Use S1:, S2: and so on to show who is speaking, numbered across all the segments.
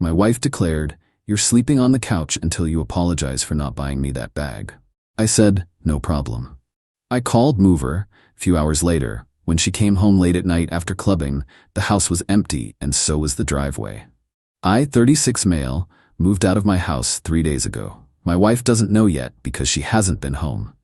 S1: My wife declared, "You're sleeping on the couch until you apologize for not buying me that bag." I said, "No problem." I called mover. A few hours later, when she came home late at night after clubbing, the house was empty and so was the driveway. I, 36 male, moved out of my house 3 days ago. My wife doesn't know yet because she hasn't been home.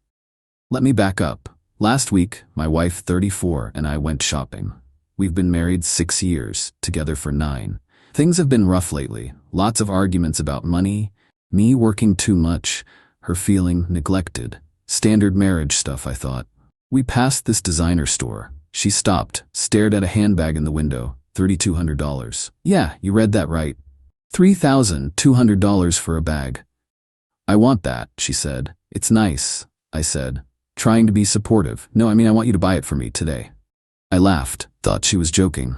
S1: Let me back up. Last week, my wife, 34, and I went shopping. We've been married 6 years, together for 9. Things have been rough lately. Lots of arguments about money, me working too much, her feeling neglected. Standard marriage stuff, I thought. We passed this designer store. She stopped, stared at a handbag in the window. $3,200. Yeah, you read that right. $3,200 for a bag. I want that, she said. It's nice, I said, trying to be supportive. No, I want you to buy it for me today. I laughed, thought she was joking.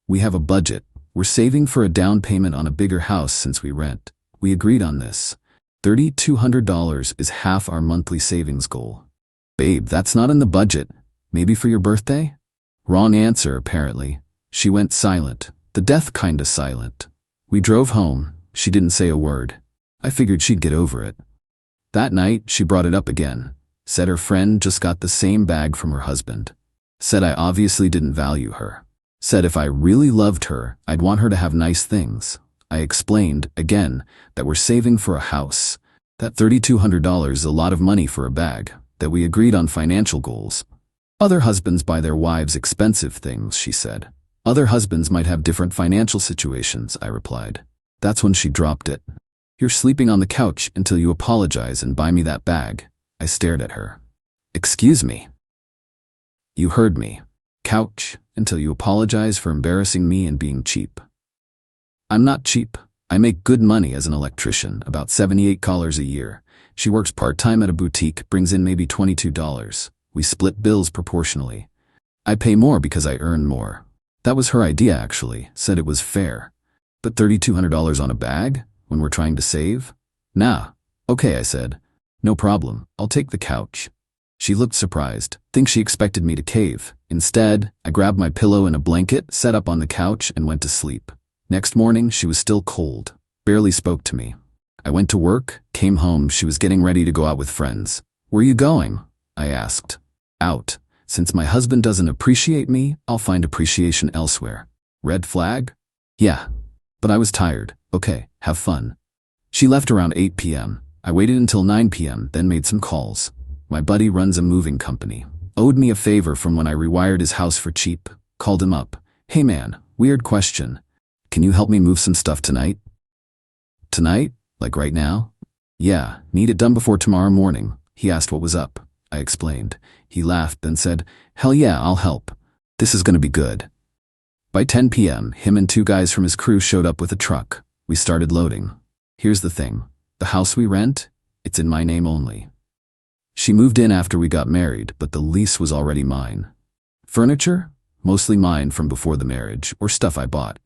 S1: We have a budget. We're saving for a down payment on a bigger house since we rent. We agreed on this. $3,200 is half our monthly savings goal. Babe, that's not in the budget. Maybe for your birthday? Wrong answer, apparently. She went silent, the death kinda silent. We drove home. She didn't say a word. I figured she'd get over it. That night, she brought it up again. Said her friend just got the same bag from her husband. Said I obviously didn't value her. Said if I really loved her, I'd want her to have nice things. I explained, again, that we're saving for a house. That $3,200 is a lot of money for a bag. That we agreed on financial goals. Other husbands buy their wives expensive things, she said. Other husbands might have different financial situations, I replied. That's when she dropped it. You're sleeping on the couch until you apologize and buy me that bag. I stared at her. Excuse me. You heard me. Couch until you apologize for embarrassing me and being cheap. I'm not cheap. I make good money as an electrician, about $78 a year. She works part-time at a boutique, brings in maybe $22. We split bills proportionally. I pay more because I earn more. That was her idea, actually, said it was fair. But $3,200 on a bag, when we're trying to save? Nah. Okay, I said. No problem, I'll take the couch. She looked surprised, think she expected me to cave. Instead, I grabbed my pillow and a blanket, sat up on the couch, and went to sleep. Next morning, she was still cold, barely spoke to me. I went to work, came home, she was getting ready to go out with friends. Where you going? I asked. Out. Since my husband doesn't appreciate me, I'll find appreciation elsewhere. Red flag? Yeah. But I was tired. Okay, have fun. She left around 8 p.m. I waited until 9 p.m., then made some calls. My buddy runs a moving company. Owed me a favor from when I rewired his house for cheap. Called him up. Hey man, weird question. Can you help me move some stuff tonight? Tonight? Like right now? Yeah, need it done before tomorrow morning. He asked what was up. I explained. He laughed, then said, Hell yeah, I'll help. This is gonna be good. By 10 p.m., him and 2 guys from his crew showed up with a truck. We started loading. Here's the thing. The house we rent, it's in my name only. She moved in after we got married, but the lease was already mine. Furniture? Mostly mine from before the marriage, or stuff I bought.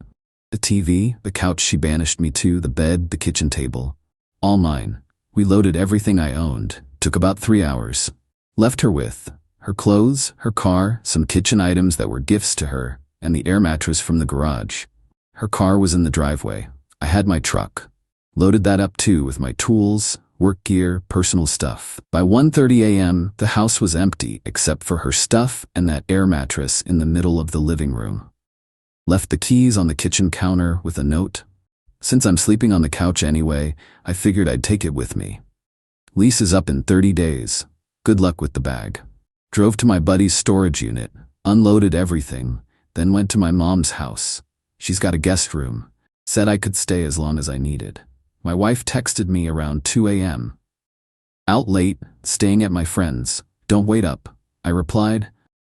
S1: The TV, the couch she banished me to, the bed, the kitchen table. All mine. We loaded everything I owned. Took about 3 hours. Left her with her clothes, her car, some kitchen items that were gifts to her, and the air mattress from the garage. Her car was in the driveway. I had my truck. Loaded that up too with my tools, work gear, personal stuff. By 1:30 a.m., the house was empty except for her stuff and that air mattress in the middle of the living room. Left the keys on the kitchen counter with a note. Since I'm sleeping on the couch anyway, I figured I'd take it with me. Lease is up in 30 days. Good luck with the bag. Drove to my buddy's storage unit, unloaded everything, then went to my mom's house. She's got a guest room. Said I could stay as long as I needed. My wife texted me around 2 a.m. Out late, staying at my friend's. Don't wait up. I replied.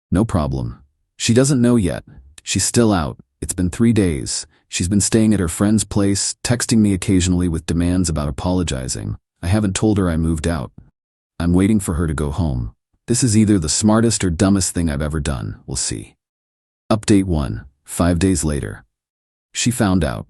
S1: No problem. She doesn't know yet. She's still out. It's been 3 days. She's been staying at her friend's place, texting me occasionally with demands about apologizing. I haven't told her I moved out. I'm waiting for her to go home. This is either the smartest or dumbest thing I've ever done. We'll see. Update 1. 5 days later. She found out.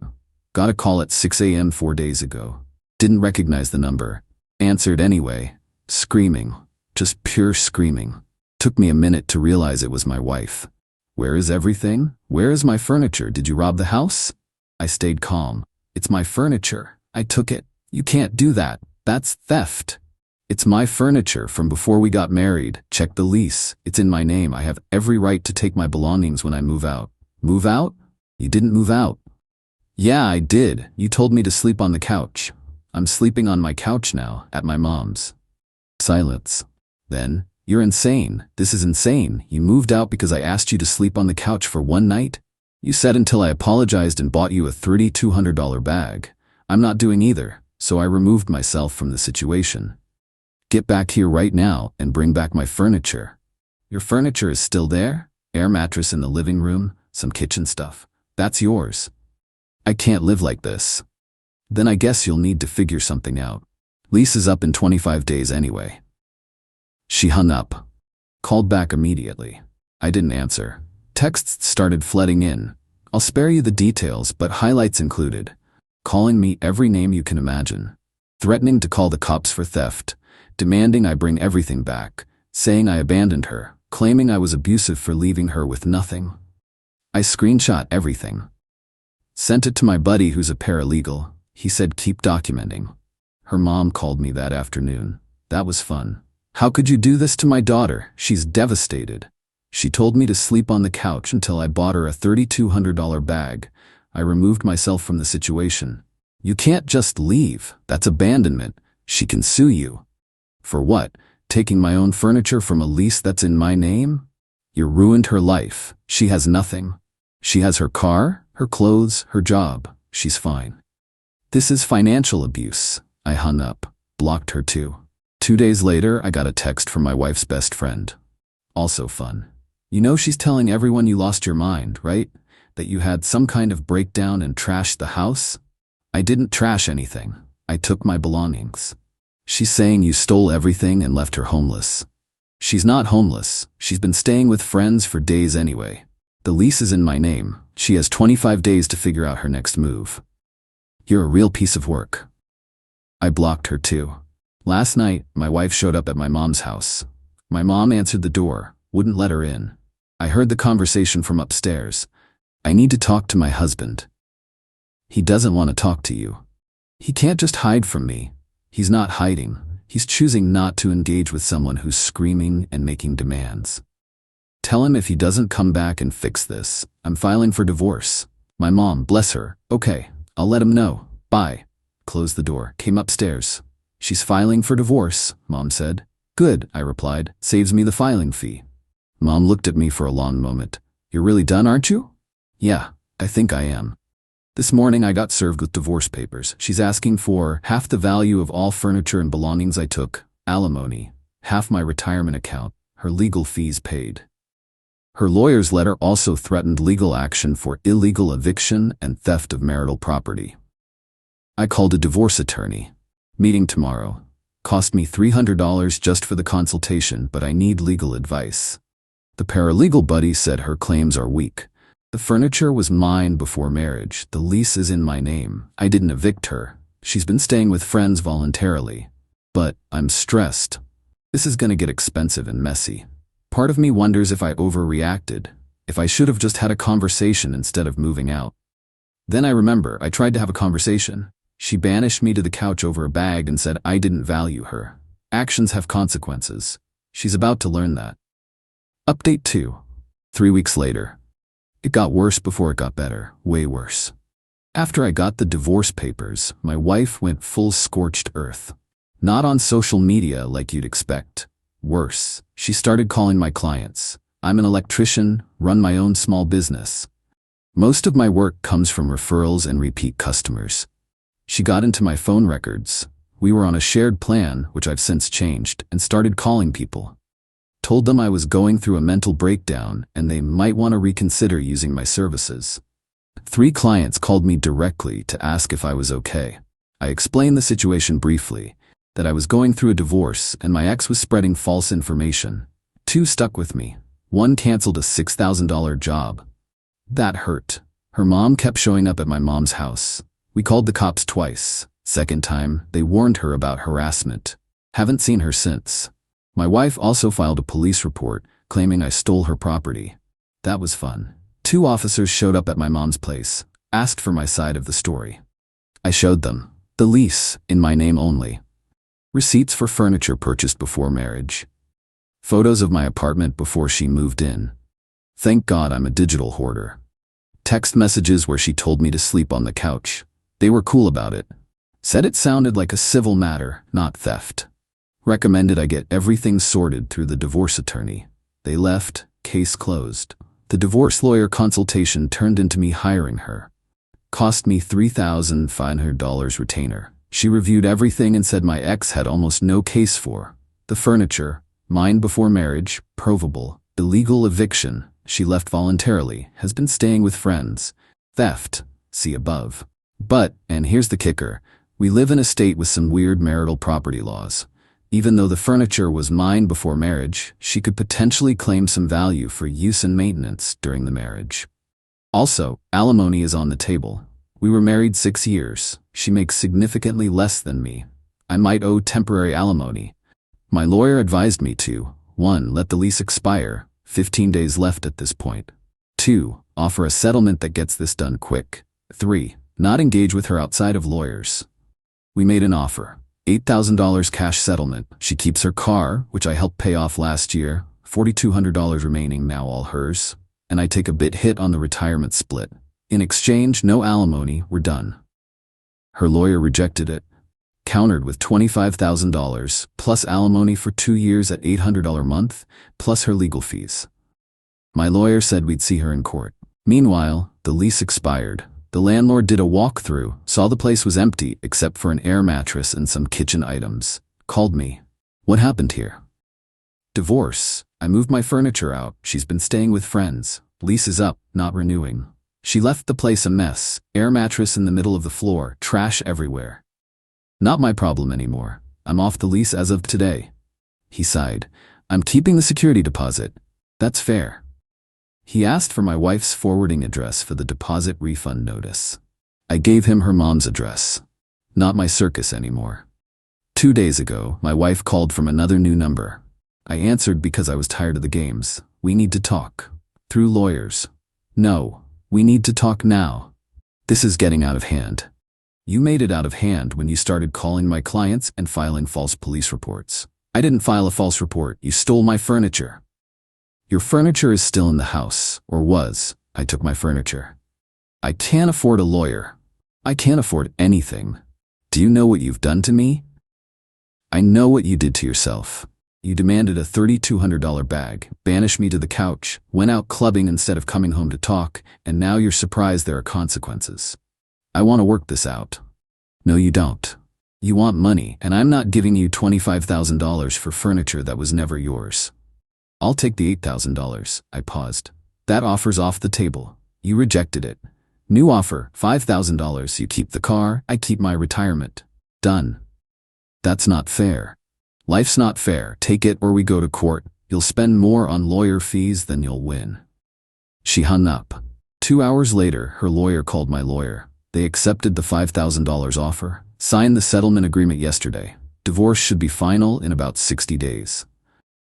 S1: Got a call at 6 a.m. 4 days ago. Didn't recognize the number. Answered anyway. Screaming. Just pure screaming. Took me a minute to realize it was my wife. Where is everything? Where is my furniture? Did you rob the house? I stayed calm. It's my furniture. I took it. You can't do that. That's theft. It's my furniture from before we got married. Check the lease. It's in my name. I have every right to take my belongings when I move out. Move out? You didn't move out. Yeah, I did. You told me to sleep on the couch. I'm sleeping on my couch now, at my mom's. Silence. Then, you're insane. This is insane. You moved out because I asked you to sleep on the couch for one night? You said until I apologized and bought you a $3,200 bag. I'm not doing either, so I removed myself from the situation. Get back here right now and bring back my furniture. Your furniture is still there? Air mattress in the living room, some kitchen stuff. That's yours. I can't live like this. Then I guess you'll need to figure something out. Lease is up in 25 days anyway. She hung up. Called back immediately. I didn't answer. Texts started flooding in. I'll spare you the details, but highlights included. Calling me every name you can imagine. Threatening to call the cops for theft. Demanding I bring everything back. Saying I abandoned her. Claiming I was abusive for leaving her with nothing. I screenshot everything. Sent it to my buddy who's a paralegal. He said keep documenting. Her mom called me that afternoon. That was fun. How could you do this to my daughter? She's devastated. She told me to sleep on the couch until I bought her a $3,200 bag. I removed myself from the situation. You can't just leave. That's abandonment. She can sue you. For what? Taking my own furniture from a lease that's in my name? You ruined her life. She has nothing. She has her car, her clothes, her job. She's fine. This is financial abuse. I hung up. Blocked her too. 2 days later, I got a text from my wife's best friend. Also fun. You know she's telling everyone you lost your mind, right? That you had some kind of breakdown and trashed the house? I didn't trash anything. I took my belongings. She's saying you stole everything and left her homeless. She's not homeless. She's been staying with friends for days anyway. The lease is in my name. She has 25 days to figure out her next move. You're a real piece of work. I blocked her too. Last night, my wife showed up at my mom's house. My mom answered the door, wouldn't let her in. I heard the conversation from upstairs. I need to talk to my husband. He doesn't want to talk to you. He can't just hide from me. He's not hiding. He's choosing not to engage with someone who's screaming and making demands. Tell him if he doesn't come back and fix this, I'm filing for divorce. My mom, bless her. Okay, I'll let him know. Bye. Closed the door, came upstairs. She's filing for divorce, Mom said. Good, I replied. Saves me the filing fee. Mom looked at me for a long moment. You're really done, aren't you? Yeah, I think I am. This morning I got served with divorce papers. She's asking for half the value of all furniture and belongings I took, alimony, half my retirement account, her legal fees paid. Her lawyer's letter also threatened legal action for illegal eviction and theft of marital property. I called a divorce attorney. Meeting tomorrow. Cost me $300 just for the consultation, but I need legal advice. The paralegal buddy said her claims are weak. The furniture was mine before marriage. The lease is in my name. I didn't evict her. She's been staying with friends voluntarily. But I'm stressed. This is gonna get expensive and messy. Part of me wonders if I overreacted, if I should have just had a conversation instead of moving out. Then I remember I tried to have a conversation. She banished me to the couch over a bag and said I didn't value her. Actions have consequences. She's about to learn that. Update 2. 3 weeks later. It got worse before it got better, way worse. After I got the divorce papers, my wife went full scorched earth. Not on social media like you'd expect. Worse, she started calling my clients. I'm an electrician, run my own small business. Most of my work comes from referrals and repeat customers. She got into my phone records. We were on a shared plan, which I've since changed, and started calling people. Told them I was going through a mental breakdown and they might want to reconsider using my services. 3 clients called me directly to ask if I was okay. I explained the situation briefly, that I was going through a divorce and my ex was spreading false information. 2 stuck with me. 1 canceled a $6,000 job. That hurt. Her mom kept showing up at my mom's house. We called the cops twice. Second time, they warned her about harassment. Haven't seen her since. My wife also filed a police report, claiming I stole her property. That was fun. 2 officers showed up at my mom's place, asked for my side of the story. I showed them. The lease, in my name only. Receipts for furniture purchased before marriage. Photos of my apartment before she moved in. Thank God I'm a digital hoarder. Text messages where she told me to sleep on the couch. They were cool about it. Said it sounded like a civil matter, not theft. Recommended I get everything sorted through the divorce attorney. They left, case closed. The divorce lawyer consultation turned into me hiring her. Cost me $3,500 retainer. She reviewed everything and said my ex had almost no case for. The furniture, mine before marriage, provable. Illegal eviction, she left voluntarily, has been staying with friends. Theft, see above. But, and here's the kicker, we live in a state with some weird marital property laws. Even though the furniture was mine before marriage, she could potentially claim some value for use and maintenance during the marriage. Also, alimony is on the table. We were married 6 years. She makes significantly less than me. I might owe temporary alimony. My lawyer advised me to 1. Let the lease expire, 15 days left at this point. 2. Offer a settlement that gets this done quick. 3. Not engage with her outside of lawyers. We made an offer. $8,000 cash settlement. She keeps her car, which I helped pay off last year, $4,200 remaining, now all hers, and I take a bit hit on the retirement split. In exchange, no alimony, we're done. Her lawyer rejected it, countered with $25,000 plus alimony for 2 years at $800 a month, plus her legal fees. My lawyer said we'd see her in court. Meanwhile, the lease expired. The landlord did a walkthrough, saw the place was empty except for an air mattress and some kitchen items. Called me. What happened here? Divorce. I moved my furniture out. She's been staying with friends. Lease is up, not renewing. She left the place a mess. Air mattress in the middle of the floor, trash everywhere. Not my problem anymore. I'm off the lease as of today. He sighed. I'm keeping the security deposit. That's fair. He asked for my wife's forwarding address for the deposit refund notice. I gave him her mom's address. Not my circus anymore. 2 days ago, my wife called from another new number. I answered because I was tired of the games. We need to talk. Through lawyers. No, we need to talk now. This is getting out of hand. You made it out of hand when you started calling my clients and filing false police reports. I didn't file a false report. You stole my furniture. Your furniture is still in the house, or was. I took my furniture. I can't afford a lawyer. I can't afford anything. Do you know what you've done to me? I know what you did to yourself. You demanded a $3,200 bag, banished me to the couch, went out clubbing instead of coming home to talk, and now you're surprised there are consequences. I want to work this out. No, you don't. You want money, and I'm not giving you $25,000 for furniture that was never yours. I'll take the $8,000. I paused. That offer's off the table. You rejected it. New offer, $5,000. You keep the car, I keep my retirement. Done. That's not fair. Life's not fair. Take it or we go to court. You'll spend more on lawyer fees than you'll win. She hung up. 2 hours later, her lawyer called my lawyer. They accepted the $5,000 offer, signed the settlement agreement yesterday. Divorce should be final in about 60 days.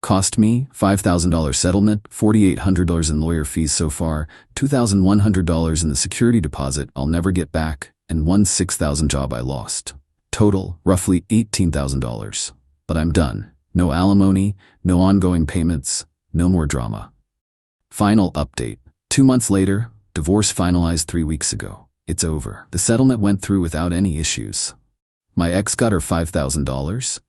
S1: Cost me $5,000 settlement, $4,800 in lawyer fees so far, $2,100 in the security deposit I'll never get back, and one $6,000 job I lost. Total, roughly $18,000. But I'm done. No alimony, no ongoing payments, no more drama. Final update. 2 months later, divorce finalized 3 weeks ago. It's over. The settlement went through without any issues. My ex got her $5,000.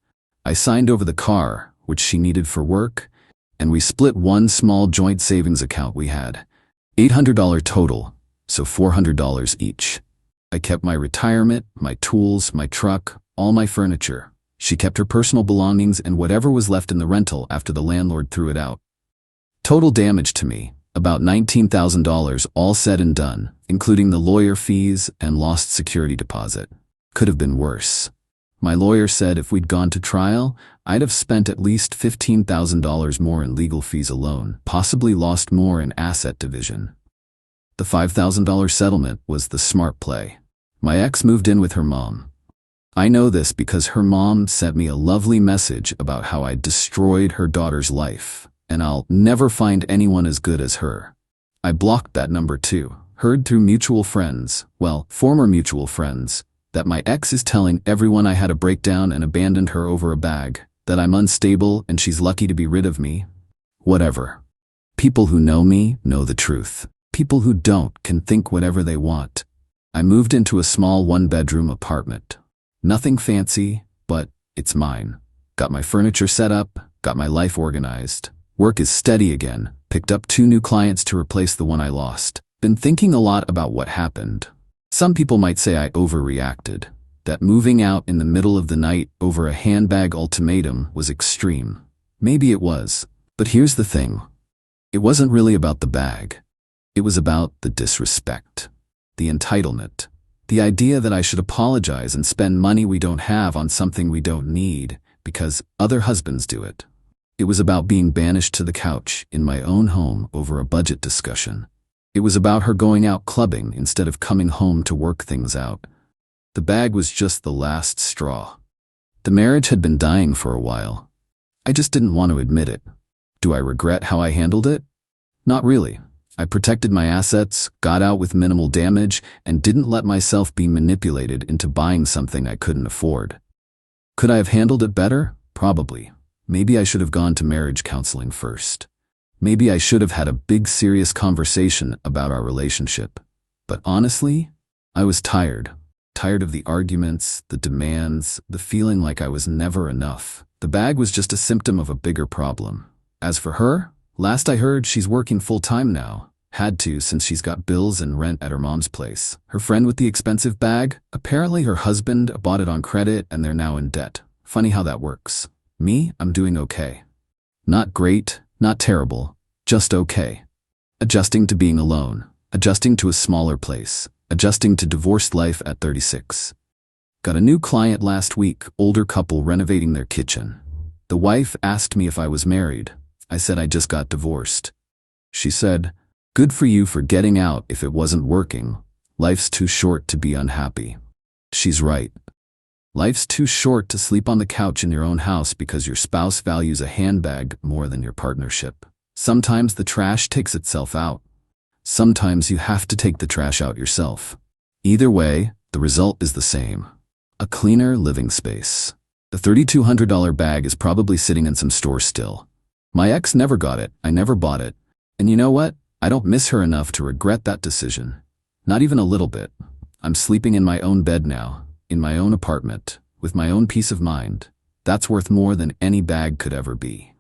S1: I signed over the car, which she needed for work, and we split one small joint savings account we had. $800 total, so $400 each. I kept my retirement, my tools, my truck, all my furniture. She kept her personal belongings and whatever was left in the rental after the landlord threw it out. Total damage to me, about $19,000 all said and done, including the lawyer fees and lost security deposit. Could have been worse. My lawyer said if we'd gone to trial, I'd have spent at least $15,000 more in legal fees alone, possibly lost more in asset division. The $5,000 settlement was the smart play. My ex moved in with her mom. I know this because her mom sent me a lovely message about how I destroyed her daughter's life, and I'll never find anyone as good as her. I blocked that number too, heard through mutual friends, well, former mutual friends, That my ex is telling everyone I had a breakdown and abandoned her over a bag, that I'm unstable and she's lucky to be rid of me. Whatever. People who know me know the truth. People who don't can think whatever they want. I moved into a small one-bedroom apartment. Nothing fancy, but it's mine. Got my furniture set up, got my life organized. Work is steady again, picked up 2 new clients to replace the one I lost. Been thinking a lot about what happened. Some people might say I overreacted, that moving out in the middle of the night over a handbag ultimatum was extreme. Maybe it was, but here's the thing. It wasn't really about the bag. It was about the disrespect, the entitlement, the idea that I should apologize and spend money we don't have on something we don't need because other husbands do it. It was about being banished to the couch in my own home over a budget discussion. It was about her going out clubbing instead of coming home to work things out. The bag was just the last straw. The marriage had been dying for a while. I just didn't want to admit it. Do I regret how I handled it? Not really. I protected my assets, got out with minimal damage, and didn't let myself be manipulated into buying something I couldn't afford. Could I have handled it better? Probably. Maybe I should have gone to marriage counseling first. Maybe I should have had a big serious conversation about our relationship. But honestly, I was tired. Tired of the arguments, the demands, the feeling like I was never enough. The bag was just a symptom of a bigger problem. As for her, last I heard she's working full-time now. Had to since she's got bills and rent at her mom's place. Her friend with the expensive bag, apparently her husband bought it on credit and they're now in debt. Funny how that works. Me, I'm doing okay. Not great, not terrible, just okay. Adjusting to being alone, adjusting to a smaller place, adjusting to divorced life at 36. Got a new client last week, older couple renovating their kitchen. The wife asked me if I was married. I said I just got divorced. She said, "Good for you for getting out if it wasn't working. Life's too short to be unhappy." She's right. Life's too short to sleep on the couch in your own house because your spouse values a handbag more than your partnership. Sometimes the trash takes itself out. Sometimes you have to take the trash out yourself. Either way, the result is the same. A cleaner living space. The $3,200 bag is probably sitting in some store still. My ex never got it, I never bought it. And you know what? I don't miss her enough to regret that decision. Not even a little bit. I'm sleeping in my own bed now, in my own apartment, with my own peace of mind. That's worth more than any bag could ever be.